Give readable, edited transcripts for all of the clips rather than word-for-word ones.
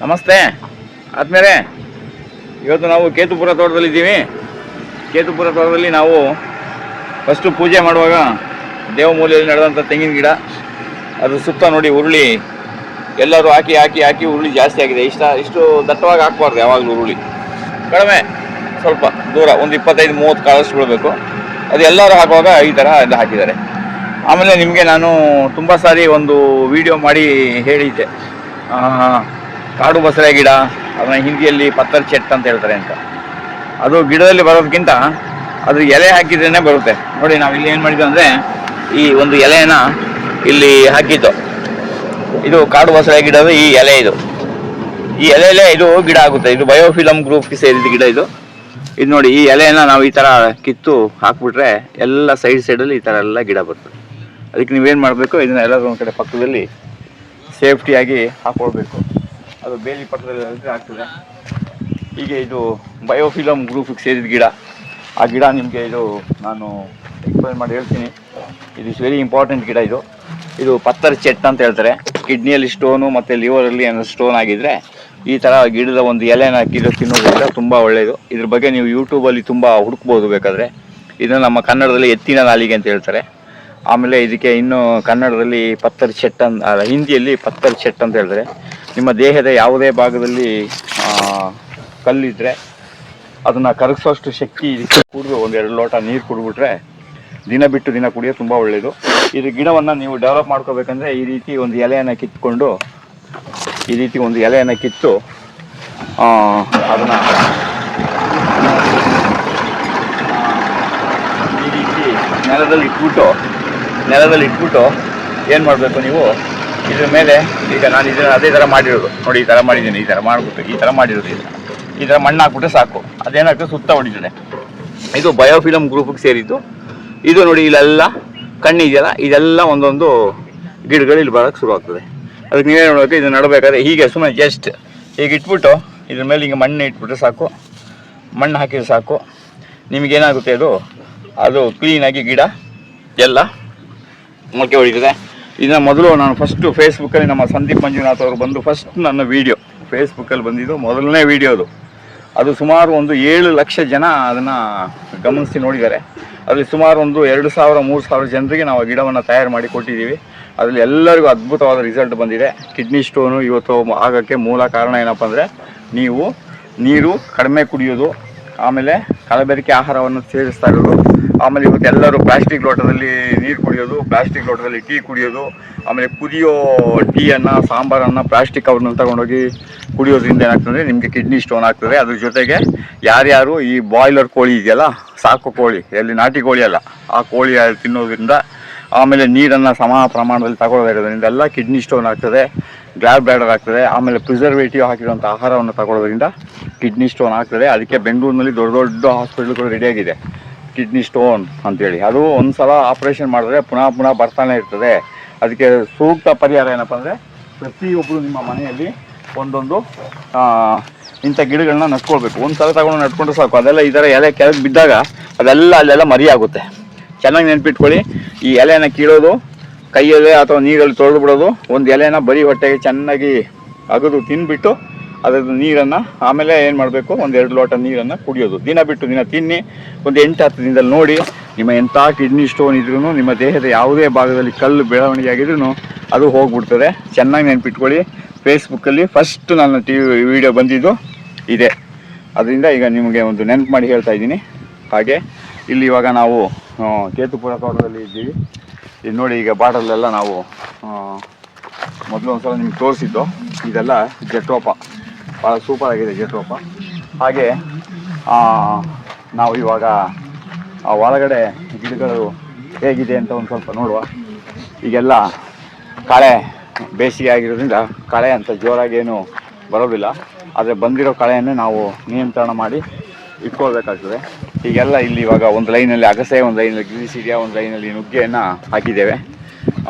ನಮಸ್ತೆ ಆದ್ಮೇಲೆ ಇವತ್ತು ನಾವು ಕೇತುಪುರ ತೋಟದಲ್ಲಿದ್ದೀವಿ. ಕೇತುಪುರ ತೋಟದಲ್ಲಿ ನಾವು ಫಸ್ಟು ಪೂಜೆ ಮಾಡುವಾಗ ದೇವಮೂಲೆಯಲ್ಲಿ ನಡೆದಂಥ ತೆಂಗಿನ ಗಿಡ, ಅದು ಸುತ್ತ ನೋಡಿ ಉರುಳಿ ಎಲ್ಲರೂ ಹಾಕಿ ಹಾಕಿ ಹಾಕಿ ಉರುಳಿ ಜಾಸ್ತಿ ಆಗಿದೆ. ಇಷ್ಟು ದಟ್ಟವಾಗಿ ಹಾಕ್ಬಾರ್ದು, ಯಾವಾಗಲೂ ಉರುಳಿ ಕಡಿಮೆ, ಸ್ವಲ್ಪ ದೂರ ಒಂದು 25-30 ಕಾಳಷ್ಟು ಬಿಡಬೇಕು. ಅದು ಎಲ್ಲರೂ ಹಾಕುವಾಗ ಈ ಥರ ಎಲ್ಲ ಹಾಕಿದ್ದಾರೆ. ಆಮೇಲೆ ನಿಮಗೆ ನಾನು ತುಂಬ ಸಾರಿ ಒಂದು ವಿಡಿಯೋ ಮಾಡಿ ಹೇಳಿದ್ದೆ, ಕಾಡು ಬಸಳೆ ಗಿಡ, ಅದನ್ನ ಹಿಂದಿಯಲ್ಲಿ ಪತ್ತರ್ ಚೆಟ್ ಅಂತ ಹೇಳ್ತಾರೆ ಅಂತ. ಅದು ಗಿಡದಲ್ಲಿ ಬರೋದಕ್ಕಿಂತ ಅದ್ರ ಎಲೆ ಹಾಕಿದ್ರೇ ಬರುತ್ತೆ. ನೋಡಿ ನಾವು ಇಲ್ಲಿ ಏನು ಮಾಡಿದ್ವಿ ಅಂದರೆ, ಈ ಒಂದು ಎಲೆನ ಇಲ್ಲಿ ಹಾಕಿದ್ದು, ಇದು ಕಾಡು ಬಸಳೆ ಗಿಡದ ಈ ಎಲೆ. ಈ ಎಲೆಯಲ್ಲೇ ಇದು ಗಿಡ ಆಗುತ್ತೆ. ಇದು ಬಯೋಫಿಲಮ್ ಗ್ರೂಪ್ಗೆ ಸೇರಿದ ಗಿಡ ಇದು ನೋಡಿ. ಈ ಎಲೆಯನ್ನು ನಾವು ಈ ಥರ ಕಿತ್ತು ಹಾಕ್ಬಿಟ್ರೆ ಎಲ್ಲ ಸೈಡಲ್ಲಿ ಈ ಥರ ಎಲ್ಲ ಗಿಡ ಬರ್ತದೆ. ಅದಕ್ಕೆ ನೀವೇನು ಮಾಡಬೇಕು, ಇದನ್ನ ಎಲ್ಲರೂ ಒಂದು ಕಡೆ ಪಕ್ಕದಲ್ಲಿ ಸೇಫ್ಟಿಯಾಗಿ ಹಾಕ್ಕೊಳ್ಬೇಕು. ಅದು ಬೇಲಿ ಪಕ್ಕದಲ್ಲಿ ಆಗ್ತದೆ. ಹೀಗೆ ಇದು ಬಯೋಫಿಲಮ್ ಗ್ರೂಪಿಗೆ ಸೇರಿದ ಗಿಡ. ಆ ಗಿಡ ನಿಮಗೆ ಇದು ನಾನು ಎಕ್ಸ್ಪ್ಲೇನ್ ಮಾಡಿ ಹೇಳ್ತೀನಿ. ಇದು ಇಸ್ ವೆರಿ ಇಂಪಾರ್ಟೆಂಟ್ ಗಿಡ. ಇದು ಪತ್ತರ್ ಚೆಟ್ ಅಂತ ಹೇಳ್ತಾರೆ. ಕಿಡ್ನಿಯಲ್ಲಿ ಸ್ಟೋನು ಮತ್ತು ಲಿವರಲ್ಲಿ ಏನೋ ಸ್ಟೋನ್ ಆಗಿದ್ದರೆ ಈ ಥರ ಗಿಡದ ಒಂದು ಎಲೆನ ತಿನ್ನೋದ್ರಿಂದ ತುಂಬ ಒಳ್ಳೆಯದು. ಇದ್ರ ಬಗ್ಗೆ ನೀವು ಯೂಟ್ಯೂಬಲ್ಲಿ ತುಂಬ ಹುಡುಕ್ಬೋದು ಬೇಕಾದರೆ. ಇದನ್ನು ನಮ್ಮ ಕನ್ನಡದಲ್ಲಿ ಎತ್ತಿನ ನಾಲಿಗೆ ಅಂತ ಹೇಳ್ತಾರೆ. ಆಮೇಲೆ ಇದಕ್ಕೆ ಇನ್ನು ಕನ್ನಡದಲ್ಲಿ ಪತ್ತರ್ ಚೆಟ್ ಹಿಂದಿಯಲ್ಲಿ ಪತ್ತರ್ ಚೆಟ್ ಅಂತ ಹೇಳ್ತಾರೆ. ನಿಮ್ಮ ದೇಹದ ಯಾವುದೇ ಭಾಗದಲ್ಲಿ ಕಲ್ಲಿದ್ದರೆ ಅದನ್ನು ಕರಗಿಸೋಷ್ಟು ಶಕ್ತಿ ಇದಕ್ಕೆ ಕುಡಿದು 1-2 ಲೋಟ ನೀರು ಕುಡಿದ್ಬಿಟ್ರೆ ದಿನ ಬಿಟ್ಟು ದಿನ ಕುಡಿಯೋದು ತುಂಬ ಒಳ್ಳೆಯದು. ಇದು ಗಿಡವನ್ನು ನೀವು ಡೆವಲಪ್ ಮಾಡ್ಕೋಬೇಕಂದ್ರೆ ಈ ರೀತಿ ಒಂದು ಎಲೆಯನ್ನು ಕಿತ್ಕೊಂಡು, ಈ ರೀತಿ ಒಂದು ಎಲೆಯನ್ನು ಕಿತ್ತು ಅದನ್ನು ಈ ರೀತಿ ನೆಲದಲ್ಲಿ ಇಟ್ಬಿಟ್ಟು ಏನು ಮಾಡಬೇಕು ನೀವು, ಇದ್ರ ಮೇಲೆ ಈಗ ನಾನು ಇದನ್ನು ಅದೇ ಥರ ಮಾಡಿರೋದು ನೋಡಿ, ಈ ಥರ ಮಾಡಿದ್ದೀನಿ. ಈ ಥರ ಮಾಡಿಬಿಟ್ಟು ಈ ಥರ ಮಾಡಿರೋದು, ಈ ಥರ ಮಣ್ಣು ಹಾಕ್ಬಿಟ್ರೆ ಸಾಕು. ಅದೇನಾಗ್ತದೆ, ಸುತ್ತ ಹೊಡಿತದೆ. ಇದು ಬಯೋಫಿಲಮ್ ಗ್ರೂಪಿಗೆ ಸೇರಿದ್ದು. ಇದು ನೋಡಿ, ಇಲ್ಲೆಲ್ಲ ಕಣ್ಣಿದೆಯಲ್ಲ, ಇದೆಲ್ಲ ಒಂದೊಂದು ಗಿಡಗಳು ಇಲ್ಲಿ ಬರೋಕ್ಕೆ ಶುರು ಆಗ್ತದೆ. ಅದಕ್ಕೆ ನೀವೇ ನೋಡಬೇಕು, ಇದು ನಡಬೇಕಾದ್ರೆ ಹೀಗೆ ಸುಮ್ಮನೆ ಜಸ್ಟ್ ಹೀಗೆ ಇಟ್ಬಿಟ್ಟು ಇದ್ರ ಮೇಲೆ ಹಿಂಗೆ ಮಣ್ಣು ಇಟ್ಬಿಟ್ರೆ ಸಾಕು. ಮಣ್ಣು ಹಾಕಿದ್ರೆ ಸಾಕು. ನಿಮಗೇನಾಗುತ್ತೆ, ಅದು ಕ್ಲೀನಾಗಿ ಗಿಡ ಎಲ್ಲ ಮೊಳಕೆ ಹೊಡಿತದೆ. ಇದನ್ನು ಮೊದಲು ನಾನು ಫಸ್ಟು ಫೇಸ್ಬುಕ್ಕಲ್ಲಿ ನಮ್ಮ ಸಂದೀಪ್ ಮಂಜುನಾಥ್ ಅವರು ಬಂದು ಫಸ್ಟ್ ನನ್ನ ವೀಡಿಯೋ ಫೇಸ್ಬುಕ್ಕಲ್ಲಿ ಬಂದಿದ್ದು ಮೊದಲನೇ ವೀಡಿಯೋ ಅದು ಸುಮಾರು ಒಂದು 7 ಲಕ್ಷ ಜನ ಅದನ್ನು ಗಮನಿಸಿ ನೋಡಿದ್ದಾರೆ. ಅದರಲ್ಲಿ ಸುಮಾರು ಒಂದು 2,000-3,000 ಜನರಿಗೆ ನಾವು ಗಿಡವನ್ನು ತಯಾರು ಮಾಡಿ ಕೊಟ್ಟಿದ್ದೀವಿ. ಅದರಲ್ಲಿ ಎಲ್ಲರಿಗೂ ಅದ್ಭುತವಾದ ರಿಸಲ್ಟ್ ಬಂದಿದೆ. ಕಿಡ್ನಿ ಸ್ಟೋನು ಇವತ್ತು ಆಗೋಕ್ಕೆ ಮೂಲ ಕಾರಣ ಏನಪ್ಪ ಅಂದರೆ, ನೀವು ನೀರು ಕಡಿಮೆ ಕುಡಿಯೋದು, ಆಮೇಲೆ ಕಲಬೆರಕೆ ಆಹಾರವನ್ನು ಸೇವಿಸ್ತಾ ಇರೋದು, ಆಮೇಲೆ ಇವತ್ತು ಎಲ್ಲರೂ ಪ್ಲಾಸ್ಟಿಕ್ ಲೋಟದಲ್ಲಿ ನೀರು ಕುಡಿಯೋದು, ಪ್ಲಾಸ್ಟಿಕ್ ಲೋಟದಲ್ಲಿ ಟೀ ಕುಡಿಯೋದು, ಆಮೇಲೆ ಕುದಿಯೋ ಟೀಯನ್ನು ಸಾಂಬಾರನ್ನು ಪ್ಲಾಸ್ಟಿಕ್ ಅವ್ರನ್ನ ತಗೊಂಡೋಗಿ ಕುಡಿಯೋದ್ರಿಂದ ಏನಾಗ್ತದೆ, ನಿಮಗೆ ಕಿಡ್ನಿ ಸ್ಟೋನ್ ಆಗ್ತದೆ. ಅದ್ರ ಜೊತೆಗೆ ಯಾರ್ಯಾರು ಈ ಬಾಯ್ಲರ್ ಕೋಳಿ ಇದೆಯಲ್ಲ, ಸಾಕು ಕೋಳಿ, ಎಲ್ಲಿ ನಾಟಿ ಕೋಳಿ ಅಲ್ಲ, ಆ ಕೋಳಿ ತಿನ್ನೋದ್ರಿಂದ, ಆಮೇಲೆ ನೀರನ್ನು ಸಮ ಪ್ರಮಾಣದಲ್ಲಿ ತಗೊಳ್ಳೋದ್ರಿಂದ ಎಲ್ಲ ಕಿಡ್ನಿ ಸ್ಟೋನ್ ಆಗ್ತದೆ, ಗ್ಲಾಲ್ ಬ್ಲಾಡರ್ ಆಗ್ತದೆ. ಆಮೇಲೆ ಪ್ರಿಸರ್ವೇಟಿವ್ ಹಾಕಿರುವಂಥ ಆಹಾರವನ್ನು ತಗೊಳ್ಳೋದ್ರಿಂದ ಕಿಡ್ನಿ ಸ್ಟೋನ್ ಆಗ್ತದೆ. ಅದಕ್ಕೆ ಬೆಂಗಳೂರಿನಲ್ಲಿ ದೊಡ್ಡ ದೊಡ್ಡ ಹಾಸ್ಪಿಟ್ಲ್ಗಳು ರೆಡಿಯಾಗಿದೆ ಕಿಡ್ನಿ ಸ್ಟೋನ್ ಅಂತೇಳಿ. ಅದು ಒಂದು ಸಲ ಆಪ್ರೇಷನ್ ಮಾಡಿದ್ರೆ ಪುನಃ ಬರ್ತಾನೆ ಇರ್ತದೆ. ಅದಕ್ಕೆ ಸೂಕ್ತ ಪರಿಹಾರ ಏನಪ್ಪ ಅಂದರೆ, ಪ್ರತಿಯೊಬ್ಬರು ನಿಮ್ಮ ಮನೆಯಲ್ಲಿ ಒಂದೊಂದು ಇಂಥ ಗಿಡಗಳನ್ನ ನಟ್ಕೊಳ್ಬೇಕು. ಒಂದು ಸಲ ತಗೊಂಡು ನಟ್ಕೊಂಡ್ರೆ ಸಾಕು. ಅದೆಲ್ಲ ಈ ಥರ ಎಲೆ ಕೆಳಗೆ ಬಿದ್ದಾಗ ಅದೆಲ್ಲ ಅಲ್ಲೆಲ್ಲ ಮರಿ ಆಗುತ್ತೆ. ಚೆನ್ನಾಗಿ ನೆನ್ಪಿಟ್ಕೊಳ್ಳಿ, ಈ ಎಲೆನ ಕೀಳೋದು ಕೈಯಲ್ಲೇ ಅಥವಾ ನೀರಲ್ಲಿ ತೊಳೆದು ಬಿಡೋದು. ಒಂದು ಎಲೆನ ಬರೀ ಹೊಟ್ಟೆಗೆ ಚೆನ್ನಾಗಿ ಅಗದು ತಿನ್ಬಿಟ್ಟು ಅದರದ್ದು ನೀರನ್ನು ಆಮೇಲೆ ಏನು ಮಾಡಬೇಕು, 1-2 ಲೋಟ ನೀರನ್ನು ಕುಡಿಯೋದು. ದಿನ ಬಿಟ್ಟು ದಿನ ತಿನ್ನಿ. ಒಂದು 8-10 ದಿನದಲ್ಲಿ ನೋಡಿ, ನಿಮ್ಮ ಎಂಥ ಕಿಡ್ನಿ ಸ್ಟೋನ್ ಇದ್ರೂ, ನಿಮ್ಮ ದೇಹದ ಯಾವುದೇ ಭಾಗದಲ್ಲಿ ಕಲ್ಲು ಬೆಳವಣಿಗೆ ಆಗಿದ್ರೂ ಅದು ಹೋಗ್ಬಿಡ್ತದೆ. ಚೆನ್ನಾಗಿ ನೆನ್ಪಿಟ್ಕೊಳ್ಳಿ. ಫೇಸ್ಬುಕ್ಕಲ್ಲಿ ಫಸ್ಟ್ ನನ್ನ ವಿಡಿಯೋ ಬಂದಿದ್ದು ಇದೆ. ಅದರಿಂದ ಈಗ ನಿಮಗೆ ಒಂದು ನೆನಪು ಮಾಡಿ ಹೇಳ್ತಾ ಇದ್ದೀನಿ. ಹಾಗೆ ಇಲ್ಲಿ ಇವಾಗ ನಾವು ಕೇತುಪುರ ತೋಟದಲ್ಲಿ ಇದ್ದೀವಿ. ಇದು ನೋಡಿ, ಈಗ ಬಾಟಲೆಲ್ಲ ನಾವು ಮೊದಲು ಒಂದು ಸಲ ನಿಮ್ಗೆ ತೋರಿಸಿದ್ದು. ಇದೆಲ್ಲ ಜೆಟ್ರೋಪ, ಭಾಳ ಸೂಪರ್ ಆಗಿದೆ ಜೆಟ್ರೋಪ. ಹಾಗೆ ನಾವು ಇವಾಗ ಒಳಗಡೆ ಗಿಡಗಳು ಹೇಗಿದೆ ಅಂತ ಒಂದು ಸ್ವಲ್ಪ ನೋಡುವ. ಈಗೆಲ್ಲ ಕಳೆ ಬೇಸಿಗೆ ಆಗಿರೋದ್ರಿಂದ ಕಳೆ ಅಂತ ಜೋರಾಗೇನು ಬರೋದಿಲ್ಲ. ಆದರೆ ಬಂದಿರೋ ಕಳೆಯನ್ನೇ ನಾವು ನಿಯಂತ್ರಣ ಮಾಡಿ ಇಟ್ಕೊಳ್ಬೇಕಾಗ್ತದೆ. ಈಗೆಲ್ಲ ಇಲ್ಲಿ ಇವಾಗ ಒಂದು ಲೈನಲ್ಲಿ ಅಗಸೆ, ಒಂದು ಲೈನಲ್ಲಿ ಗ್ರೀಸಿಡಿಯಾ, ಒಂದು ಲೈನಲ್ಲಿ ನುಗ್ಗೆಯನ್ನು ಹಾಕಿದ್ದೇವೆ.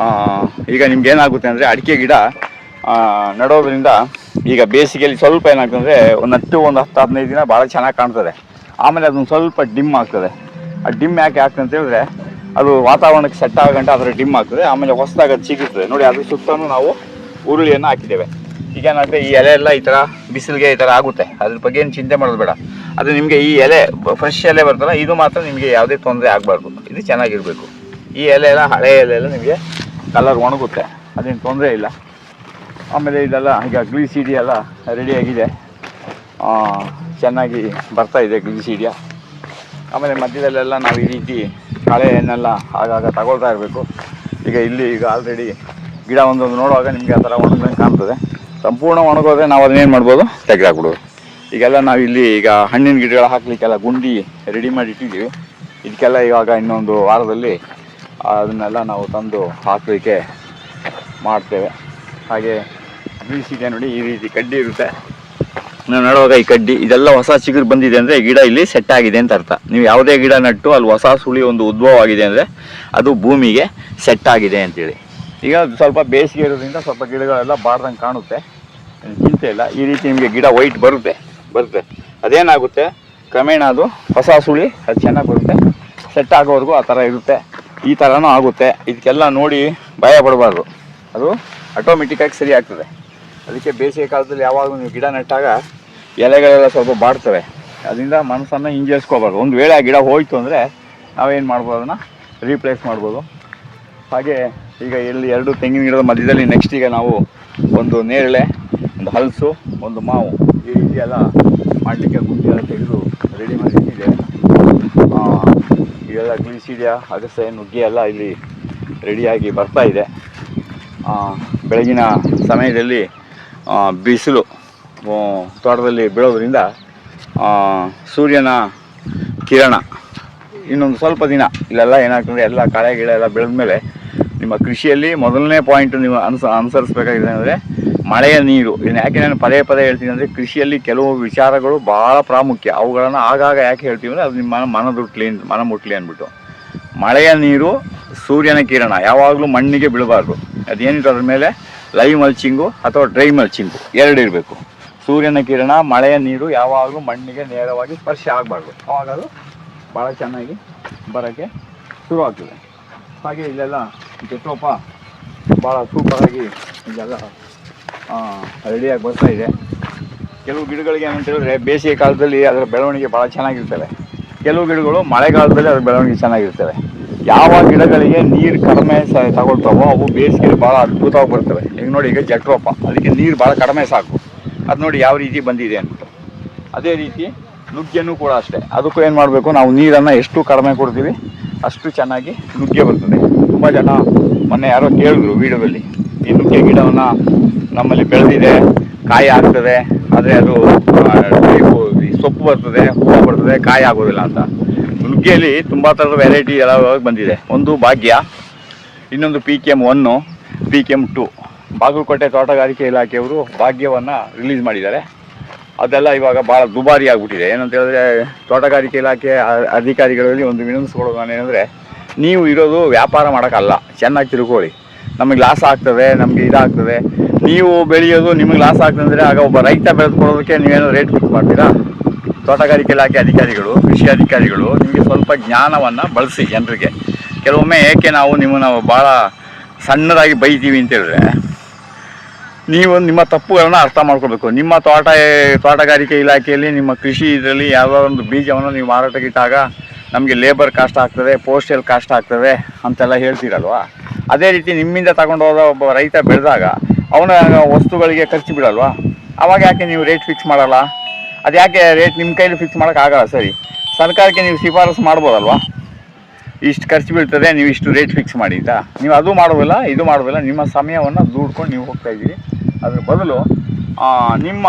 ಈಗ ನಿಮ್ಗೆ ಏನಾಗುತ್ತೆ ಅಂದರೆ, ಅಡಿಕೆ ಗಿಡ ನಡೋದ್ರಿಂದ ಈಗ ಬೇಸಿಗೆಯಲ್ಲಿ ಸ್ವಲ್ಪ ಏನಾಗ್ತದೆ ಅಂದರೆ, ಒಂದು 10-15 ದಿನ ಭಾಳ ಚೆನ್ನಾಗಿ ಕಾಣ್ತದೆ. ಆಮೇಲೆ ಅದೊಂದು ಸ್ವಲ್ಪ ಡಿಮ್ ಆಗ್ತದೆ. ಆ ಡಿಮ್ ಯಾಕೆ ಆಗ್ತದೆ ಅಂತ ಹೇಳಿದ್ರೆ, ಅದು ವಾತಾವರಣಕ್ಕೆ ಸೆಟ್ ಆಗಂಟ ಅದರ ಡಿಮ್ ಆಗ್ತದೆ. ಆಮೇಲೆ ಹೊಸದಾಗಿ ಅದು ಸಿಗುತ್ತದೆ ನೋಡಿ. ಅದ್ರ ಸುತ್ತಲೂ ನಾವು ಉರುಳಿಯನ್ನು ಹಾಕಿದ್ದೇವೆ. ಈಗ ಏನಾಗುತ್ತೆ, ಈ ಎಲೆ ಎಲ್ಲ ಈ ಥರ ಬಿಸಿಲಿಗೆ ಈ ಥರ ಆಗುತ್ತೆ, ಅದ್ರ ಬಗ್ಗೆ ಏನು ಚಿಂತೆ ಮಾಡೋದು ಬೇಡ. ಅದು ನಿಮಗೆ ಈ ಎಲೆ ಫ್ರೆಶ್ ಎಲೆ ಬರ್ತಲ್ಲ, ಇದು ಮಾತ್ರ ನಿಮಗೆ ಯಾವುದೇ ತೊಂದರೆ ಆಗಬಾರ್ದು, ಇದು ಚೆನ್ನಾಗಿರಬೇಕು. ಈ ಎಲೆ ಎಲ್ಲ ಹಳೆ ಎಲೆ ಎಲ್ಲ ನಿಮಗೆ ಕಲರ್ ಒಣಗುತ್ತೆ, ಅದೇನು ತೊಂದರೆ ಇಲ್ಲ. ಆಮೇಲೆ ಇದೆಲ್ಲ ಈಗ ಗ್ಲಿಸಿಡಿಯ ಎಲ್ಲ ರೆಡಿಯಾಗಿದೆ, ಚೆನ್ನಾಗಿ ಬರ್ತಾಯಿದೆ ಗ್ಲಿಸಿಡಿಯ. ಆಮೇಲೆ ಮಧ್ಯದಲ್ಲೆಲ್ಲ ನಾವು ಈ ರೀತಿ ಕಳೆಯನ್ನೆಲ್ಲ ಆಗಾಗ ತಗೊಳ್ತಾ ಇರಬೇಕು. ಈಗ ಇಲ್ಲಿ ಈಗ ಆಲ್ರೆಡಿ ಗಿಡ ಒಂದೊಂದು ನೋಡುವಾಗ ನಿಮಗೆ ಆ ಥರ ಒಣಗಂಗೆ ಕಾಣ್ತದೆ. ಸಂಪೂರ್ಣ ಒಣಗೋದ್ರೆ ನಾವು ಅದನ್ನೇನು ಮಾಡ್ಬೋದು, ತೆಗೆದಾಕ್ಬಿಡೋದು. ಈಗೆಲ್ಲ ನಾವು ಇಲ್ಲಿ ಈಗ ಹಣ್ಣಿನ ಗಿಡಗಳು ಹಾಕಲಿಕ್ಕೆಲ್ಲ ಗುಂಡಿ ರೆಡಿ ಮಾಡಿ ಇಟ್ಟಿದ್ದೀವಿ. ಇದಕ್ಕೆಲ್ಲ ಇವಾಗ ಇನ್ನೊಂದು ವಾರದಲ್ಲಿ ಅದನ್ನೆಲ್ಲ ನಾವು ತಂದು ಹಾಕಲಿಕ್ಕೆ ಮಾಡ್ತೇವೆ. ಹಾಗೆ ಬೀಸಿದೆ ನೋಡಿ, ಈ ರೀತಿ ಕಡ್ಡಿ ಇರುತ್ತೆ. ನಾವು ನೋಡುವಾಗ ಈ ಕಡ್ಡಿ ಇದೆಲ್ಲ ಹೊಸ ಚಿಗುರು ಬಂದಿದೆ ಅಂದರೆ ಗಿಡ ಇಲ್ಲಿ ಸೆಟ್ ಆಗಿದೆ ಅಂತ ಅರ್ಥ. ನೀವು ಯಾವುದೇ ಗಿಡ ನಟ್ಟು ಅಲ್ಲಿ ಹೊಸ ಸುಳಿ ಒಂದು ಉದ್ಭವ ಆಗಿದೆ ಅಂದರೆ ಅದು ಭೂಮಿಗೆ ಸೆಟ್ ಆಗಿದೆ ಅಂತೇಳಿ. ಈಗ ಸ್ವಲ್ಪ ಬೇಸಿಗೆ ಇರೋದ್ರಿಂದ ಸ್ವಲ್ಪ ಗಿಡಗಳೆಲ್ಲ ಬಾಡ್ದಂಗೆ ಕಾಣುತ್ತೆ, ಚಿಂತೆ ಇಲ್ಲ. ಈ ರೀತಿ ನಿಮಗೆ ಗಿಡ ವೈಟ್ ಬರುತ್ತೆ. ಅದೇನಾಗುತ್ತೆ, ಕ್ರಮೇಣ ಅದು ಹೊಸ ಸುಳಿ ಅದು ಚೆನ್ನಾಗಿ ಬರುತ್ತೆ. ಸೆಟ್ ಆಗೋವರೆಗೂ ಆ ಥರ ಇರುತ್ತೆ. ಈ ಥರನೂ ಆಗುತ್ತೆ. ಇದಕ್ಕೆಲ್ಲ ನೋಡಿ ಭಯ ಪಡಬಾರ್ದು, ಅದು ಆಟೋಮೆಟಿಕ್ಕಾಗಿ ಸರಿ ಆಗ್ತದೆ. ಅದಕ್ಕೆ ಬೇಸಿಗೆ ಕಾಲದಲ್ಲಿ ಯಾವಾಗಲೂ ನೀವು ಗಿಡ ನೆಟ್ಟಾಗ ಎಲೆಗಳೆಲ್ಲ ಸ್ವಲ್ಪ ಬಾಡ್ತವೆ, ಅದರಿಂದ ಮನಸ್ಸನ್ನು ಹಿಂಜರಿಸ್ಕೋಬಾರ್ದು. ಒಂದು ವೇಳೆ ಆ ಗಿಡ ಹೋಯಿತು ಅಂದರೆ ನಾವೇನು ಮಾಡ್ಬೋದು, ಅದನ್ನು ರೀಪ್ಲೇಸ್ ಮಾಡ್ಬೋದು. ಹಾಗೆ ಈಗ ಇಲ್ಲಿ 2 ತೆಂಗಿನ ಗಿಡದ ಮಧ್ಯದಲ್ಲಿ ನೆಕ್ಸ್ಟ್ ಈಗ ನಾವು ಒಂದು ನೇರಳೆ, ಒಂದು ಹಲಸು, ಒಂದು ಮಾವು, ಈ ರೀತಿ ಎಲ್ಲ ಮಾಡಲಿಕ್ಕೆ ಗುಂಡಿ ಎಲ್ಲ ತೆಗೆದು ರೆಡಿ ಮಾಡಿ ಇಟ್ಟಿದ್ದೇವೆ. ಇವೆಲ್ಲ ಗ್ಲಿಸಿಡಿಯ, ಅಗಸೆ, ನುಗ್ಗೆ ಎಲ್ಲ ಇಲ್ಲಿ ರೆಡಿಯಾಗಿ ಬರ್ತಾ ಇದೆ. ಬೆಳಗಿನ ಸಮಯದಲ್ಲಿ ಬಿಸಿಲು ತೋಟದಲ್ಲಿ ಬೀಳೋದ್ರಿಂದ ಸೂರ್ಯನ ಕಿರಣ ಇನ್ನೊಂದು ಸ್ವಲ್ಪ ದಿನ ಇಲ್ಲೆಲ್ಲ ಏನಾಗ್ತದೆ, ಎಲ್ಲ ಕಳೆ ಗಿಡ ಎಲ್ಲ ಬೆಳೆದ ಮೇಲೆ ನಿಮ್ಮ ಕೃಷಿಯಲ್ಲಿ ಮೊದಲನೇ ಪಾಯಿಂಟು ನೀವು ಅನುಸರಿಸಬೇಕಾಗಿದೆ ಅಂದರೆ ಮಳೆಯ ನೀರು. ಇದನ್ನು ಯಾಕೆ ನಾನು ಪದೇ ಪದೇ ಹೇಳ್ತೀನಿ ಅಂದರೆ, ಕೃಷಿಯಲ್ಲಿ ಕೆಲವು ವಿಚಾರಗಳು ಭಾಳ ಪ್ರಾಮುಖ್ಯ. ಅವುಗಳನ್ನು ಆಗಾಗ ಯಾಕೆ ಹೇಳ್ತೀವಿ ಅಂದರೆ, ಅದು ನಿಮ್ಮ ಮನ ಮುಟ್ಲಿ ಅಂದ್ಬಿಟ್ಟು. ಮಳೆಯ ನೀರು, ಸೂರ್ಯನ ಕಿರಣ ಯಾವಾಗಲೂ ಮಣ್ಣಿಗೆ ಬೀಳಬಾರ್ದು. ಅದೇನಿತ್ತು ಅದ್ರ ಮೇಲೆ ಲೈವ್ ಮಲ್ಚಿಂಗು ಅಥವಾ ಡ್ರೈ ಮಲ್ಚಿಂಗು 2 ಇರಬೇಕು. ಸೂರ್ಯನ ಕಿರಣ, ಮಳೆಯ ನೀರು ಯಾವಾಗಲೂ ಮಣ್ಣಿಗೆ ನೇರವಾಗಿ ಸ್ಪರ್ಶ ಆಗಬಾರ್ದು. ಆವಾಗ ಅದು ಭಾಳ ಚೆನ್ನಾಗಿ ಬರೋಕ್ಕೆ ಶುರು ಆಗ್ತದೆ. ಹಾಗೆ ಇಲ್ಲೆಲ್ಲ ಜಟ್ರೋಪ ಭಾಳ ಸೂಪರಾಗಿ ಇದೆಲ್ಲ ರೆಡಿಯಾಗಿ ಬರ್ತಾ ಇದೆ. ಕೆಲವು ಗಿಡಗಳಿಗೆ ಏನಂತ ಹೇಳಿದ್ರೆ ಬೇಸಿಗೆ ಕಾಲದಲ್ಲಿ ಅದರ ಬೆಳವಣಿಗೆ ಭಾಳ ಚೆನ್ನಾಗಿರ್ತವೆ. ಕೆಲವು ಗಿಡಗಳು ಮಳೆಗಾಲದಲ್ಲಿ ಅದರ ಬೆಳವಣಿಗೆ ಚೆನ್ನಾಗಿರ್ತವೆ. ಯಾವ ಗಿಡಗಳಿಗೆ ನೀರು ಕಡಿಮೆ ತಗೊಳ್ತಾವೋ ಅವು ಬೇಸಿಗೆಯಲ್ಲಿ ಭಾಳ ಅದ್ಭುತವಾಗಿ ಬರ್ತವೆ. ಈಗ ನೋಡಿ, ಈಗ ಜಟ್ರೋಪ, ಅದಕ್ಕೆ ನೀರು ಭಾಳ ಕಡಿಮೆ ಸಾಕು. ಅದು ನೋಡಿ ಯಾವ ರೀತಿ ಬಂದಿದೆ ಅಂದ್ಬಿಟ್ಟು. ಅದೇ ರೀತಿ ನುಗ್ಗೆನೂ ಕೂಡ ಅಷ್ಟೇ. ಅದಕ್ಕೂ ಏನು ಮಾಡಬೇಕು, ನಾವು ನೀರನ್ನು ಎಷ್ಟು ಕಡಿಮೆ ಕೊಡ್ತೀವಿ ಅಷ್ಟು ಚೆನ್ನಾಗಿ ನುಗ್ಗೆ ಬರ್ತದೆ. ತುಂಬ ಜನ ಮೊನ್ನೆ ಯಾರೋ ಕೇಳಿದ್ರು ವಿಡಿಯೋದಲ್ಲಿ, ಈ ನುಗ್ಗೆ ಗಿಡವನ್ನು ನಮ್ಮಲ್ಲಿ ಬೆಳೆದಿದೆ, ಕಾಯಿ ಆಗ್ತದೆ, ಆದರೆ ಅದು ಸೊಪ್ಪು ಬರ್ತದೆ, ಹೂವು ಬರ್ತದೆ, ಕಾಯಿ ಆಗೋದಿಲ್ಲ ಅಂತ. ನುಗ್ಗೆಯಲ್ಲಿ ತುಂಬ ಥರದ ವೆರೈಟಿ ಎಲ್ಲ ಬಂದಿದೆ. ಒಂದು ಭಾಗ್ಯ, ಇನ್ನೊಂದು PKM 1, PKM 2. ಬಾಗಲಕೋಟೆ ತೋಟಗಾರಿಕೆ ಇಲಾಖೆಯವರು ಭಾಗ್ಯವನ್ನು ರಿಲೀಸ್ ಮಾಡಿದ್ದಾರೆ. ಅದೆಲ್ಲ ಇವಾಗ ಭಾಳ ದುಬಾರಿ ಆಗಿಬಿಟ್ಟಿದೆ. ಏನಂತ ಹೇಳಿದ್ರೆ, ತೋಟಗಾರಿಕೆ ಇಲಾಖೆ ಅಧಿಕಾರಿಗಳಲ್ಲಿ ಒಂದು ವಿನಂತಿಸ್ಕೊಳ್ಳೋದು ನಾನೇನೆಂದರೆ, ನೀವು ಇರೋದು ವ್ಯಾಪಾರ ಮಾಡೋಕ್ಕಲ್ಲ, ಚೆನ್ನಾಗಿ ತಿಳ್ಕೊಳ್ಳಿ. ನಮಗೆ ಲಾಸ್ ಆಗ್ತದೆ, ನಮಗೆ ಇದಾಗ್ತದೆ. ನೀವು ಬೆಳೆಯೋದು ನಿಮಗೆ ಲಾಸ್ ಆಗ್ತದೆ ಅಂದರೆ ಆಗ ಒಬ್ಬ ರೈತ ಬೆಳೆದುಕೊಳ್ಳೋದಕ್ಕೆ ನೀವೇನೋ ರೇಟ್ ಫಿಕ್ಸ್ ಮಾಡ್ತೀರಾ? ತೋಟಗಾರಿಕೆ ಇಲಾಖೆ ಅಧಿಕಾರಿಗಳು, ಕೃಷಿ ಅಧಿಕಾರಿಗಳು ನಿಮಗೆ ಸ್ವಲ್ಪ ಜ್ಞಾನವನ್ನು ಬಳಸಿ ಜನರಿಗೆ. ಕೆಲವೊಮ್ಮೆ ಏಕೆ ನಾವು ನಿಮ್ಮನ್ನು ಭಾಳ ಸಣ್ಣದಾಗಿ ಬೈತೀವಿ ಅಂತ ಹೇಳಿದ್ರೆ, ನೀವು ನಿಮ್ಮ ತಪ್ಪುಗಳನ್ನು ಅರ್ಥ ಮಾಡ್ಕೊಳ್ಬೇಕು. ನಿಮ್ಮ ತೋಟಗಾರಿಕೆ ಇಲಾಖೆಯಲ್ಲಿ ನಿಮ್ಮ ಕೃಷಿ ಇದರಲ್ಲಿ ಯಾವುದೋ ಒಂದು ಬೀಜವನ್ನು ನೀವು ಮಾರಾಟಕ್ಕೆ ಇಟ್ಟಾಗ ನಮಗೆ ಲೇಬರ್ ಕಾಸ್ಟ್ ಆಗ್ತದೆ, ಪೋಸ್ಟಲ್ ಕಾಸ್ಟ್ ಆಗ್ತದೆ ಅಂತೆಲ್ಲ ಹೇಳ್ತೀರಲ್ವ. ಅದೇ ರೀತಿ ನಿಮ್ಮಿಂದ ತಗೊಂಡೋದ ಒಬ್ಬ ರೈತ ಬೆಳೆದಾಗ ಅವನ ವಸ್ತುಗಳಿಗೆ ಖರ್ಚು ಬಿಡಲ್ವಾ? ಆವಾಗ ಯಾಕೆ ನೀವು ರೇಟ್ ಫಿಕ್ಸ್ ಮಾಡಲ್ಲ? ಅದು ಯಾಕೆ ರೇಟ್ ನಿಮ್ಮ ಕೈಲಿ ಫಿಕ್ಸ್ ಮಾಡೋಕ್ಕಾಗಲ್ಲ? ಸರಿ, ಸರ್ಕಾರಕ್ಕೆ ನೀವು ಶಿಫಾರಸು ಮಾಡ್ಬೋದಲ್ವಾ? ಇಷ್ಟು ಖರ್ಚು ಬೀಳ್ತದೆ, ನೀವು ಇಷ್ಟು ರೇಟ್ ಫಿಕ್ಸ್ ಮಾಡಿ ಅಂತ. ನೀವು ಅದು ಮಾಡೋದಿಲ್ಲ, ಇದು ಮಾಡೋದಿಲ್ಲ. ನಿಮ್ಮ ಸಮಯವನ್ನು ದುಡ್ಕೊಂಡು ನೀವು ಹೋಗ್ತಾಯಿದ್ದೀರಿ. ಅದ್ರ ಬದಲು ನಿಮ್ಮ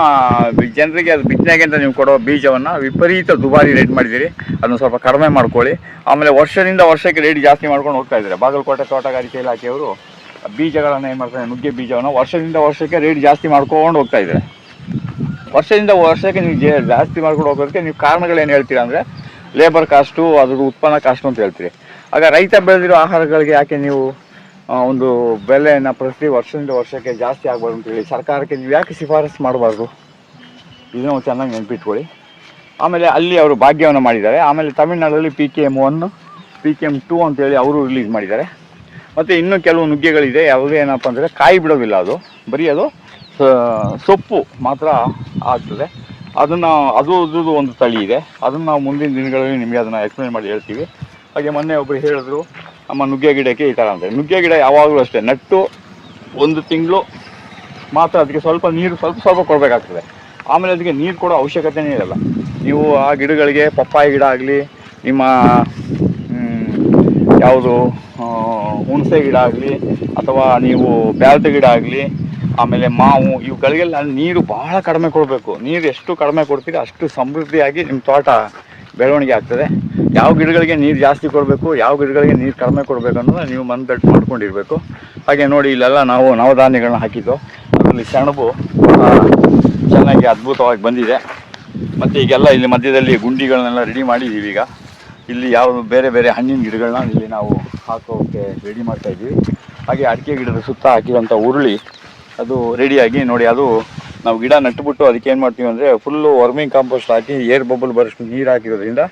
ಜನರಿಗೆ ಅದು ಬಿತ್ತನೆಗೆ ಅಂತ ನೀವು ಕೊಡೋ ಬೀಜವನ್ನು ವಿಪರೀತ ದುಬಾರಿ ರೇಟ್ ಮಾಡಿದ್ದೀರಿ. ಅದನ್ನು ಸ್ವಲ್ಪ ಕಡಿಮೆ ಮಾಡ್ಕೊಳ್ಳಿ. ಆಮೇಲೆ ವರ್ಷದಿಂದ ವರ್ಷಕ್ಕೆ ರೇಟ್ ಜಾಸ್ತಿ ಮಾಡ್ಕೊಂಡು ಹೋಗ್ತಾ ಇದ್ದಾರೆ. ಬಾಗಲಕೋಟೆ ತೋಟಗಾರಿಕೆ ಇಲಾಖೆಯವರು ಬೀಜಗಳನ್ನು ಏನು ಮಾಡ್ತಾರೆ, ನುಗ್ಗೆ ಬೀಜವನ್ನು ವರ್ಷದಿಂದ ವರ್ಷಕ್ಕೆ ರೇಟ್ ಜಾಸ್ತಿ ಮಾಡ್ಕೊಂಡು ಹೋಗ್ತಾ ಇದ್ದಾರೆ. ವರ್ಷದಿಂದ ವರ್ಷಕ್ಕೆ ನೀವು ಜಾಸ್ತಿ ಮಾಡ್ಕೊಂಡು ಹೋಗೋದಕ್ಕೆ ನೀವು ಕಾರಣಗಳೇನು ಹೇಳ್ತೀರಾ ಅಂದರೆ, ಲೇಬರ್ ಕಾಸ್ಟು, ಅದ್ರ ಉತ್ಪನ್ನ ಕಾಸ್ಟು ಅಂತ ಹೇಳ್ತೀರಿ. ಆಗ ರೈತ ಬೆಳೆದಿರೋ ಆಹಾರಗಳಿಗೆ ಯಾಕೆ ನೀವು ಒಂದು ಬೆಲೆಯನ್ನು ಪ್ರತಿ ವರ್ಷದಿಂದ ವರ್ಷಕ್ಕೆ ಜಾಸ್ತಿ ಆಗ್ಬಾರ್ದು ಅಂತೇಳಿ ಸರ್ಕಾರಕ್ಕೆ ನೀವು ಯಾಕೆ ಶಿಫಾರಸು ಮಾಡಬಾರ್ದು? ಇದನ್ನು ಚೆನ್ನಾಗಿ ನೆನಪಿಟ್ಕೊಳ್ಳಿ. ಆಮೇಲೆ ಅಲ್ಲಿ ಅವರು ಭಾಗ್ಯವನ್ನು ಮಾಡಿದ್ದಾರೆ. ಆಮೇಲೆ ತಮಿಳ್ನಾಡಲ್ಲಿ PKM 1, PKM 2 ಅಂತೇಳಿ ಅವರು ರಿಲೀಸ್ ಮಾಡಿದ್ದಾರೆ. ಮತ್ತು ಇನ್ನೂ ಕೆಲವು ನುಗ್ಗೆಗಳಿದೆ. ಯಾವುದೇ ಏನಪ್ಪ ಅಂದರೆ ಕಾಯಿ ಬಿಡೋದಿಲ್ಲ, ಅದು ಬರೀ ಅದು ಸೊಪ್ಪು ಮಾತ್ರ ಆಗ್ತದೆ. ಅದನ್ನು ಅದು ಒಂದು ತಳಿ ಇದೆ, ಅದನ್ನು ನಾವು ಮುಂದಿನ ದಿನಗಳಲ್ಲಿ ನಿಮಗೆ ಅದನ್ನು ಎಕ್ಸ್ಪ್ಲೇನ್ ಮಾಡಿ ಹೇಳ್ತೀವಿ. ಹಾಗೆ ಮೊನ್ನೆ ಒಬ್ಬರು ಹೇಳಿದ್ರು ನಮ್ಮ ನುಗ್ಗೆ ಗಿಡಕ್ಕೆ ಈ ಥರ ಅಂದರೆ, ನುಗ್ಗೆ ಗಿಡ ಯಾವಾಗಲೂ ಅಷ್ಟೇ ನಟ್ಟು 1 ತಿಂಗಳು ಮಾತ್ರ ಅದಕ್ಕೆ ಸ್ವಲ್ಪ ನೀರು ಸ್ವಲ್ಪ ಕೊಡಬೇಕಾಗ್ತದೆ. ಆಮೇಲೆ ಅದಕ್ಕೆ ನೀರು ಕೊಡೋ ಅವಶ್ಯಕತೆನೇ ಇರಲ್ಲ. ನೀವು ಆ ಗಿಡಗಳಿಗೆ ಪಪ್ಪಾಯಿ ಗಿಡ ಆಗಲಿ, ನಿಮ್ಮ ಯಾವುದು ಹುಣಸೆ ಗಿಡ ಆಗಲಿ, ಅಥವಾ ನೀವು ಬ್ಯಾಲ್ಟ ಗಿಡ ಆಗಲಿ, ಆಮೇಲೆ ಮಾವು, ಇವುಗಳಿಗೆಲ್ಲ ನೀರು ಬಹಳ ಕಡಿಮೆ ಕೊಡಬೇಕು. ನೀರು ಎಷ್ಟು ಕಡಿಮೆ ಕೊಡ್ತೀರಿ ಅಷ್ಟು ಸಮೃದ್ಧಿಯಾಗಿ ನಿಮ್ಮ ತೋಟ ಬೆಳವಣಿಗೆ ಆಗ್ತದೆ. ಯಾವ ಗಿಡಗಳಿಗೆ ನೀರು ಜಾಸ್ತಿ ಕೊಡಬೇಕು, ಯಾವ ಗಿಡಗಳಿಗೆ ನೀರು ಕಡಿಮೆ ಕೊಡಬೇಕು ಅನ್ನೋದನ್ನ ನೀವು ಮನದಟ್ಟು ಮಾಡ್ಕೊಂಡಿರಬೇಕು. ಹಾಗೆ ನೋಡಿ, ಇಲ್ಲೆಲ್ಲ ನಾವು ನವಧಾನ್ಯಗಳನ್ನ ಹಾಕಿದ್ದು, ಅದರಲ್ಲಿ ಸೆಣಬು ಚೆನ್ನಾಗಿ ಅದ್ಭುತವಾಗಿ ಬಂದಿದೆ. ಮತ್ತು ಈಗೆಲ್ಲ ಇಲ್ಲಿ ಮಧ್ಯದಲ್ಲಿ ಗುಂಡಿಗಳನ್ನೆಲ್ಲ ರೆಡಿ ಮಾಡಿದ್ದೀವಿ. ಈಗ ಇಲ್ಲಿ ಯಾವ ಬೇರೆ ಬೇರೆ ಹಣ್ಣಿನ ಗಿಡಗಳನ್ನ ಇಲ್ಲಿ ನಾವು ಹಾಕೋಕ್ಕೆ ರೆಡಿ ಮಾಡ್ತಾಯಿದ್ದೀವಿ. ಹಾಗೆ ಅಡಿಕೆ ಗಿಡದ ಸುತ್ತ ಹಾಕಿರೋಂಥ ಉರುಳಿ ಅದು ರೆಡಿಯಾಗಿ ನೋಡಿ, ಅದು ನಾವು ಗಿಡ ನಟ್ಟುಬಿಟ್ಟು ಅದಕ್ಕೆ ಏನು ಮಾಡ್ತೀವಿ ಅಂದರೆ ಫುಲ್ಲು ವರ್ಮಿಂಗ್ ಕಾಂಪೋಸ್ಟ್ ಹಾಕಿ ಏರ್ ಬಬಲ್ ಬರೋಷ್ಟು ನೀರು ಹಾಕಿರೋದ್ರಿಂದ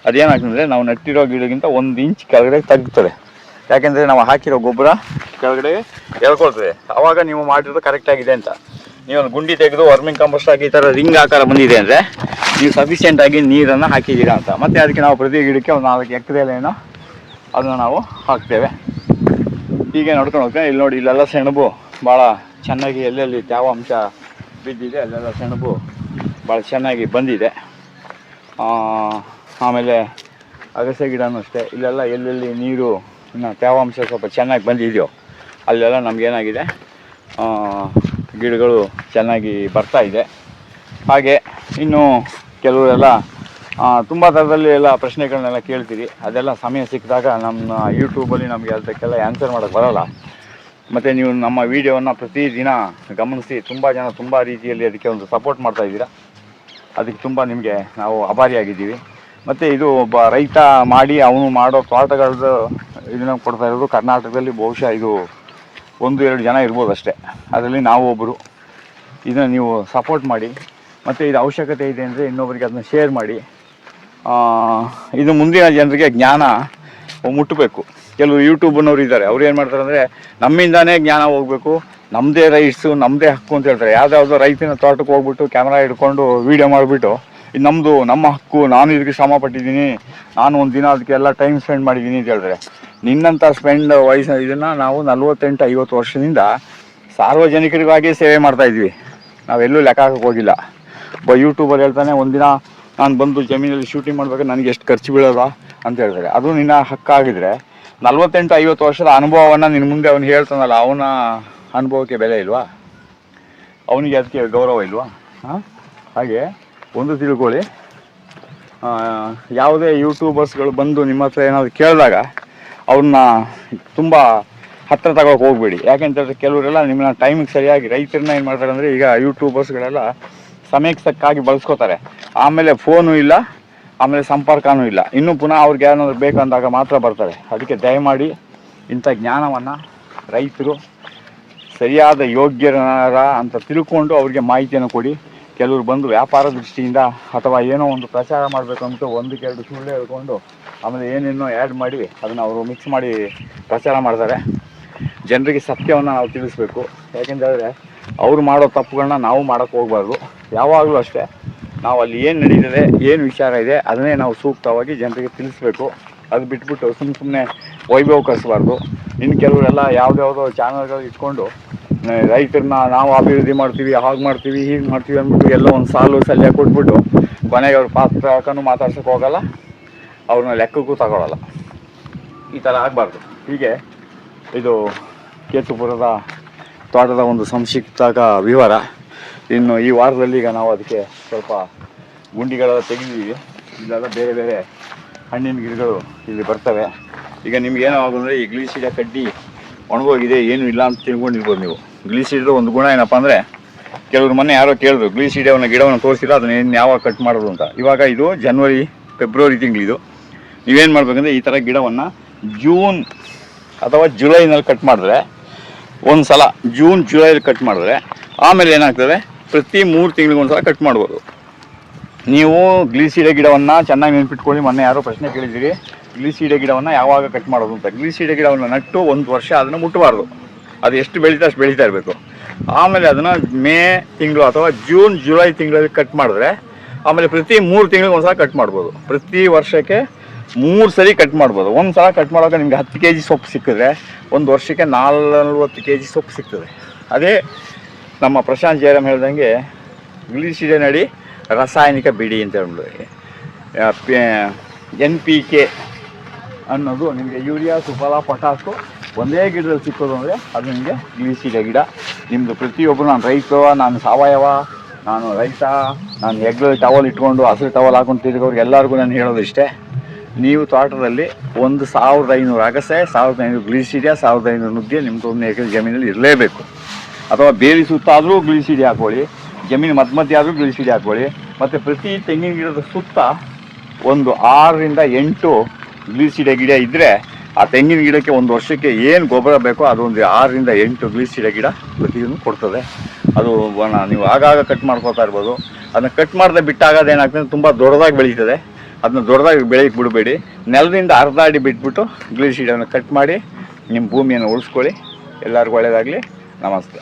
ಅದೇನಾಗ್ತದೆ, ನಾವು ನಟ್ಟಿರೋ ಗಿಡಗಿಂತ 1 ಇಂಚ್ ಕೆಳಗಡೆ ತಗ್ತದೆ. ಯಾಕೆಂದರೆ ನಾವು ಹಾಕಿರೋ ಗೊಬ್ಬರ ಕೆಳಗಡೆ ಎಳ್ಕೊಳ್ತದೆ. ಆವಾಗ ನೀವು ಮಾಡಿರೋದು ಕರೆಕ್ಟಾಗಿದೆ ಅಂತ. ನೀವು ಗುಂಡಿ ತೆಗೆದು ವರ್ಮಿಂಗ್ ಕಾಂಪೋಸ್ಟ್ ಹಾಕಿ ಈ ಥರ ರಿಂಗ್ ಆಕಾರ ಬಂದಿದೆ ಅಂದರೆ ನೀವು ಸಫಿಷಿಯೆಂಟಾಗಿ ನೀರನ್ನು ಹಾಕಿದ್ದೀರಾ ಅಂತ. ಮತ್ತು ಅದಕ್ಕೆ ನಾವು ಪ್ರತಿ ಗಿಡಕ್ಕೆ ಒಂದು 4 ಎಕರೆಲೇನೋ ಅದನ್ನು ನಾವು ಹಾಕ್ತೇವೆ. ಹೀಗೆ ನೋಡ್ಕೊಂಡು ಹೋಗ್ತೇವೆ. ಇಲ್ಲಿ ನೋಡಿ, ಇಲ್ಲೆಲ್ಲ ಸೆಣಬು ಭಾಳ ಚೆನ್ನಾಗಿ ಎಲ್ಲೆಲ್ಲಿ ತೇವಾಂಶ ಬಿದ್ದಿದೆ ಅಲ್ಲೆಲ್ಲ ಸೆಣಬು ಭಾಳ ಚೆನ್ನಾಗಿ ಬಂದಿದೆ. ಆಮೇಲೆ ಅಗಸೆ ಗಿಡನೂ ಅಷ್ಟೇ, ಇಲ್ಲೆಲ್ಲ ಎಲ್ಲೆಲ್ಲಿ ನೀರು ಇನ್ನು ತೇವಾಂಶ ಸ್ವಲ್ಪ ಚೆನ್ನಾಗಿ ಬಂದಿದೆಯೋ ಅಲ್ಲೆಲ್ಲ ನಮಗೇನಾಗಿದೆ, ಗಿಡಗಳು ಚೆನ್ನಾಗಿ ಬರ್ತಾ ಇದೆ. ಹಾಗೆ ಇನ್ನು ಕೆಲವರೆಲ್ಲ ತುಂಬ ಥರದಲ್ಲಿ ಎಲ್ಲ ಪ್ರಶ್ನೆಗಳನ್ನೆಲ್ಲ ಕೇಳ್ತೀರಿ. ಅದೆಲ್ಲ ಸಮಯ ಸಿಕ್ಕಿದಾಗ ನಮ್ಮ ಯೂಟ್ಯೂಬಲ್ಲಿ ನಮಗೆ ಅದಕ್ಕೆಲ್ಲ ಆನ್ಸರ್ ಮಾಡೋಕ್ಕೆ ಬರೋಲ್ಲ. ಮತ್ತು ನೀವು ನಮ್ಮ ವೀಡಿಯೋವನ್ನು ಪ್ರತಿದಿನ ಗಮನಿಸಿ ತುಂಬ ಜನ ತುಂಬ ರೀತಿಯಲ್ಲಿ ಅದಕ್ಕೆ ಒಂದು ಸಪೋರ್ಟ್ ಮಾಡ್ತಾಯಿದ್ದೀರಾ. ಅದಕ್ಕೆ ತುಂಬ ನಿಮಗೆ ನಾವು ಆಭಾರಿಯಾಗಿದ್ದೀವಿ. ಮತ್ತು ಇದು ಒಬ್ಬ ರೈತ ಮಾಡಿ ಅವನು ಮಾಡೋ ತೋಟಗಳದ್ದು ಇದನ್ನು ಕೊಡ್ತಾ ಇರೋದು ಕರ್ನಾಟಕದಲ್ಲಿ ಬಹುಶಃ ಇದು 1-2 ಜನ ಇರ್ಬೋದು ಅಷ್ಟೇ. ಅದರಲ್ಲಿ ನಾವು ಒಬ್ಬರು. ಇದನ್ನು ನೀವು ಸಪೋರ್ಟ್ ಮಾಡಿ, ಮತ್ತು ಇದು ಅವಶ್ಯಕತೆ ಇದೆ ಅಂದರೆ ಇನ್ನೊಬ್ಬರಿಗೆ ಅದನ್ನ ಶೇರ್ ಮಾಡಿ. ಇದು ಮುಂದಿನ ಜನರಿಗೆ ಜ್ಞಾನ ಮುಟ್ಟಬೇಕು. ಕೆಲವು ಯೂಟ್ಯೂಬ್ನವ್ರು ಇದ್ದಾರೆ, ಅವ್ರು ಏನು ಮಾಡ್ತಾರೆ ಅಂದರೆ ನಮ್ಮಿಂದಾನೇ ಜ್ಞಾನ ಹೋಗಬೇಕು, ನಮ್ಮದೇ ರೈಟ್ಸು ನಮ್ಮದೇ ಹಕ್ಕು ಅಂತ ಹೇಳ್ತಾರೆ. ಯಾವುದ್ಯಾವುದೋ ರೈತನ ತೋಟಕ್ಕೆ ಹೋಗ್ಬಿಟ್ಟು ಕ್ಯಾಮ್ರಾ ಹಿಡ್ಕೊಂಡು ವೀಡಿಯೋ ಮಾಡಿಬಿಟ್ಟು ಇದು ನಮ್ಮದು, ನಮ್ಮ ಹಕ್ಕು, ನಾನು ಇದಕ್ಕೆ ಶ್ರಮ ಪಟ್ಟಿದ್ದೀನಿ, ನಾನು ಒಂದು ದಿನ ಅದಕ್ಕೆಲ್ಲ ಟೈಮ್ ಸ್ಪೆಂಡ್ ಮಾಡಿದ್ದೀನಿ ಅಂತ ಹೇಳ್ತಾರೆ. ನಿನ್ನಂಥ ವಯಸ್ಸು ಇದನ್ನು ನಾವು 48-50 ವರ್ಷದಿಂದ ಸಾರ್ವಜನಿಕರಿಗಾಗಿ ಸೇವೆ ಮಾಡ್ತಾಯಿದ್ವಿ. ನಾವೆಲ್ಲೂ ಲೆಕ್ಕ ಹಾಕಕ್ಕೆ ಹೋಗಿಲ್ಲ. ಒಬ್ಬ ಯೂಟ್ಯೂಬರ್ ಹೇಳ್ತಾನೆ, ಒಂದಿನ ನಾನು ಬಂದು ಜಮೀನಲ್ಲಿ ಶೂಟಿಂಗ್ ಮಾಡ್ಬೇಕು, ನನಗೆ ಎಷ್ಟು ಖರ್ಚು ಬೀಳೋದ ಅಂತ ಹೇಳ್ತಾರೆ. ಅದು ನಿನ್ನ ಹಕ್ಕಾಗಿದ್ದರೆ 48-50 ವರ್ಷದ ಅನುಭವವನ್ನು ನಿನ್ನ ಮುಂದೆ ಅವನು ಹೇಳ್ತಾನಲ್ಲ, ಅವನ ಅನುಭವಕ್ಕೆ ಬೆಲೆ ಇಲ್ವಾ? ಅವನಿಗೆ ಅದಕ್ಕೆ ಗೌರವ ಇಲ್ವಾ? ಹಾಗೆ ಒಂದು ತಿಳ್ಕೊಳ್ಳಿ, ಯಾವುದೇ ಯೂಟ್ಯೂಬರ್ಸ್ಗಳು ಬಂದು ನಿಮ್ಮ ಹತ್ರ ಏನಾದರೂ ಕೇಳಿದಾಗ ಅವ್ರನ್ನ ತುಂಬ ಹತ್ತಿರ ತಗೋಕೆ ಹೋಗಬೇಡಿ. ಯಾಕೆಂತಂದರೆ ಕೆಲವರೆಲ್ಲ ನಿಮ್ಮನ್ನ ಟೈಮಿಗೆ ಸರಿಯಾಗಿ ರೈತರನ್ನ ಏನು ಮಾಡ್ತಾರೆ ಅಂದರೆ, ಈಗ ಯೂಟ್ಯೂಬರ್ಸ್ಗಳೆಲ್ಲ ಸಮಯಕ್ಕೆ ತಕ್ಕಾಗಿ ಬಳಸ್ಕೋತಾರೆ. ಆಮೇಲೆ ಫೋನು ಇಲ್ಲ, ಆಮೇಲೆ ಸಂಪರ್ಕನೂ ಇಲ್ಲ. ಇನ್ನೂ ಪುನಃ ಅವ್ರಿಗೆ ಏನಾದರೂ ಬೇಕಂದಾಗ ಮಾತ್ರ ಬರ್ತಾರೆ. ಅದಕ್ಕೆ ದಯಮಾಡಿ ಇಂಥ ಜ್ಞಾನವನ್ನು ರೈತರು ಸರಿಯಾದ ಯೋಗ್ಯರ ಅಂತ ತಿಳ್ಕೊಂಡು ಅವ್ರಿಗೆ ಮಾಹಿತಿಯನ್ನು ಕೊಡಿ. ಕೆಲವರು ಬಂದು ವ್ಯಾಪಾರ ದೃಷ್ಟಿಯಿಂದ ಅಥವಾ ಏನೋ ಒಂದು ಪ್ರಚಾರ ಮಾಡಬೇಕು ಅಂತ 1-2 ಸುಳ್ಳು ಹೇಳ್ಕೊಂಡು ಆಮೇಲೆ ಏನೇನೋ ಆ್ಯಡ್ ಮಾಡಿ ಅದನ್ನು ಅವರು ಮಿಕ್ಸ್ ಮಾಡಿ ಪ್ರಚಾರ ಮಾಡ್ತಾರೆ. ಜನರಿಗೆ ಸತ್ಯವನ್ನು ನಾವು ತಿಳಿಸ್ಬೇಕು. ಯಾಕೆಂದರೆ ಅವರು ಮಾಡೋ ತಪ್ಪುಗಳನ್ನ ನಾವು ಮಾಡೋಕ್ಕೆ ಹೋಗಬಾರ್ದು. ಯಾವಾಗಲೂ ಅಷ್ಟೇ, ನಾವು ಅಲ್ಲಿ ಏನು ನಡೀತದೆ, ಏನು ವಿಚಾರ ಇದೆ ಅದನ್ನೇ ನಾವು ಸೂಕ್ತವಾಗಿ ಜನರಿಗೆ ತಿಳಿಸ್ಬೇಕು. ಅದು ಬಿಟ್ಬಿಟ್ಟು ಸುಮ್ಮನೆ ವೈಭವೀಕರಿಸಬಾರ್ದು. ಇನ್ನು ಕೆಲವರೆಲ್ಲ ಯಾವುದ್ಯಾವುದೋ ಚಾನಲ್ಗಳು ಇಟ್ಕೊಂಡು ರೈತರನ್ನ ನಾವು ಅಭಿವೃದ್ಧಿ ಮಾಡ್ತೀವಿ, ಹಾಗೆ ಮಾಡ್ತೀವಿ, ಹೀಗೆ ಮಾಡ್ತೀವಿ ಅಂದ್ಬಿಟ್ಟು ಎಲ್ಲ ಒಂದು ಸಲ್ಯ ಕೊಟ್ಬಿಟ್ಟು ಕೊನೆಗೆ ಅವ್ರ ಪಾತ್ರಕ್ಕೂ ಮಾತಾಡ್ಸೋಕ್ಕೆ ಹೋಗಲ್ಲ, ಅವ್ರನ್ನ ಲೆಕ್ಕಕ್ಕೂ ತಗೊಳ್ಳಲ್ಲ. ಈ ಥರ ಆಗಬಾರ್ದು. ಹೀಗೆ ಇದು ಕೇತುಪುರದ ತೋಟದ ಒಂದು ಸಂಕ್ಷಿಪ್ತ ವಿವರ. ಇನ್ನು ಈ ವಾರದಲ್ಲಿ ಈಗ ನಾವು ಅದಕ್ಕೆ ಸ್ವಲ್ಪ ಗುಂಡಿಗಳೆಲ್ಲ ತೆಗೆದಿದ್ದೀವಿ. ಇಲ್ಲೆಲ್ಲ ಬೇರೆ ಬೇರೆ ಹಣ್ಣಿನ ಗಿಡಗಳು ಇಲ್ಲಿ ಬರ್ತವೆ. ಈಗ ನಿಮ್ಗೇನೋ ಆಗೋದಂದರೆ ಈ ಗ್ಲೀಸಿಡ ಕಡ್ಡಿ ಒಣಗೋಗಿದೆ, ಏನೂ ಇಲ್ಲ ಅಂತ ತಿಳ್ಕೊಂಡಿರ್ಬೋದು ನೀವು. ಗ್ಲೀಸಿಡ್ದು ಒಂದು ಗುಣ ಏನಪ್ಪ ಅಂದರೆ, ಕೆಲವರು ಮೊನ್ನೆ ಯಾರೋ ಕೇಳಿದ್ರು ಗ್ಲೀಸಿಡವನ್ನು ಗಿಡವನ್ನು ತೋರಿಸಿಲ್ಲ, ಅದನ್ನ ಏನು ಯಾವಾಗ ಕಟ್ ಮಾಡೋದು ಅಂತ. ಇವಾಗ ಇದು ಜನವರಿ-ಫೆಬ್ರವರಿ ತಿಂಗಳಿದು. ನೀವೇನು ಮಾಡಬೇಕಂದ್ರೆ ಈ ಥರ ಗಿಡವನ್ನು ಜೂನ್ ಅಥವಾ ಜುಲೈನಲ್ಲಿ ಕಟ್ ಮಾಡಿದ್ರೆ, ಒಂದು ಸಲ ಜೂನ್-ಜುಲೈಲಿ ಕಟ್ ಮಾಡಿದ್ರೆ ಆಮೇಲೆ ಏನಾಗ್ತದೆ, ಪ್ರತಿ 3 ತಿಂಗಳಿಗೊಂದು ಸಲ ಕಟ್ ಮಾಡ್ಬೋದು. ನೀವು ಗ್ಲೀಸಿಡೆ ಗಿಡವನ್ನು ಚೆನ್ನಾಗಿ ನೆನ್ಪಿಟ್ಕೊಳ್ಳಿ. ಮೊನ್ನೆ ಯಾರೋ ಪ್ರಶ್ನೆ ಕೇಳಿದ್ದೀರಿ, ಗ್ಲೀಸಿಡೆ ಗಿಡವನ್ನು ಯಾವಾಗ ಕಟ್ ಮಾಡೋದು ಅಂತ. ಗ್ಲೀಸಿಡೆ ಗಿಡವನ್ನು ನಟ್ಟು 1 ವರ್ಷ ಅದನ್ನು ಮುಟ್ಟಬಾರ್ದು. ಅದು ಎಷ್ಟು ಬೆಳೀತಾ ಅಷ್ಟು ಬೆಳೀತಾ ಇರಬೇಕು. ಆಮೇಲೆ ಅದನ್ನು ಮೇ ತಿಂಗಳು ಅಥವಾ ಜೂನ್ ಜುಲೈ ತಿಂಗಳಲ್ಲಿ ಕಟ್ ಮಾಡಿದ್ರೆ ಆಮೇಲೆ ಪ್ರತಿ 3 ತಿಂಗಳಿಗೆ ಒಂದು ಸಲ ಕಟ್ ಮಾಡ್ಬೋದು. ಪ್ರತಿ ವರ್ಷಕ್ಕೆ 3 ಸರಿ ಕಟ್ ಮಾಡ್ಬೋದು. ಒಂದು ಸಲ ಕಟ್ ಮಾಡುವಾಗ ನಿಮಗೆ 10 kg ಸೊಪ್ಪು ಸಿಕ್ಕಿದ್ರೆ ಒಂದು ವರ್ಷಕ್ಕೆ 40 kg ಸೊಪ್ಪು ಸಿಗ್ತದೆ. ಅದೇ ನಮ್ಮ ಪ್ರಶಾಂತ್ ಜಯರಾಮ್ ಹೇಳ್ದಂಗೆ ಗ್ಲಿಸಿರಿನ್ ಅಡಿ ರಾಸಾಯನಿಕ ಬಿಡಿ ಅಂತ ಹೇಳ್ಬೋದು. NPK ಅನ್ನೋದು ನಿಮಗೆ ಯೂರಿಯಾ, ಸುಫಲ, ಪೊಟಾಸು ಒಂದೇ ಗಿಡದಲ್ಲಿ ಸಿಕ್ಕೋದು ಅಂದರೆ ಅದು ನಿಮಗೆ ಗ್ಲಿಸಿರಿನ್ ಗಿಡ. ನಿಮ್ಮದು ಪ್ರತಿಯೊಬ್ಬರು ನಾನು ರೈತ, ನಾನು ಸಾವಯವ, ನಾನು ರೈತ, ನಾನು ಹೆಗ್ಗಲ್ಲಿ ಟವಲ್ ಇಟ್ಕೊಂಡು ಹಸಿರು ಟವಲ್ ಹಾಕೊಂಡು ತಿರುಗೋರಿಗೆ ಎಲ್ಲರಿಗೂ ನಾನು ಹೇಳೋದು ಇಷ್ಟೇ, ನೀವು ತೋಟದಲ್ಲಿ 1500 ಅಗಸೆ, 1500 ಗ್ಲಿಸಿರಿಯಾ, 1500 ನುಗ್ಗೆ ನಿಮ್ಮದು 1 ಎಕರೆ ಜಮೀನಲ್ಲಿ ಇರಲೇಬೇಕು. ಅಥವಾ ಬೇಲಿ ಸುತ್ತಾದರೂ ಗ್ಲಿಸಿರಿನ್ ಹಾಕೊಳ್ಳಿ, ಜಮೀನು ಮಧ್ಯೆ ಆದರೂ ಗ್ಲಿಸಿರಿನ್ ಹಾಕೊಳ್ಳಿ. ಮತ್ತು ಪ್ರತಿ ತೆಂಗಿನ ಗಿಡದ ಸುತ್ತ ಒಂದು 6 ರಿಂದ 8 ಗ್ಲಿಸಿರಿನ್ ಗಿಡ ಇದ್ದರೆ ಆ ತೆಂಗಿನ ಗಿಡಕ್ಕೆ ಒಂದು ವರ್ಷಕ್ಕೆ ಏನು ಗೊಬ್ಬರ ಬೇಕೋ ಅದು ಒಂದು 6 ರಿಂದ 8 ಗ್ಲಿಸಿರಿನ್ ಗಿಡ ಪ್ರತಿಯೊಂದು ಕೊಡ್ತದೆ. ಅದು ನೀವು ಆಗಾಗ ಕಟ್ ಮಾಡ್ಕೋತಾ ಇರ್ಬೋದು. ಅದನ್ನ ಕಟ್ ಮಾಡದೆ ಬಿಟ್ಟಾಗದು ಏನಾಗ್ತದೆ, ತುಂಬ ದೊಡ್ಡದಾಗಿ ಬೆಳೀತದೆ. ಅದನ್ನ ದೊಡ್ಡದಾಗಿ ಬೆಳೆಯಕ್ಕೆ ಬಿಡಬೇಡಿ. ನೆಲದಿಂದ ಅರ್ಧ ಅಡಿ ಬಿಟ್ಬಿಟ್ಟು ಗ್ಲಿಸಿರಿನ್ ಕಟ್ ಮಾಡಿ ನಿಮ್ಮ ಭೂಮಿಯನ್ನು ಉಳಿಸ್ಕೊಳ್ಳಿ. ಎಲ್ಲರಿಗೂ ಒಳ್ಳೆಯದಾಗಲಿ. ನಮಸ್ತೆ.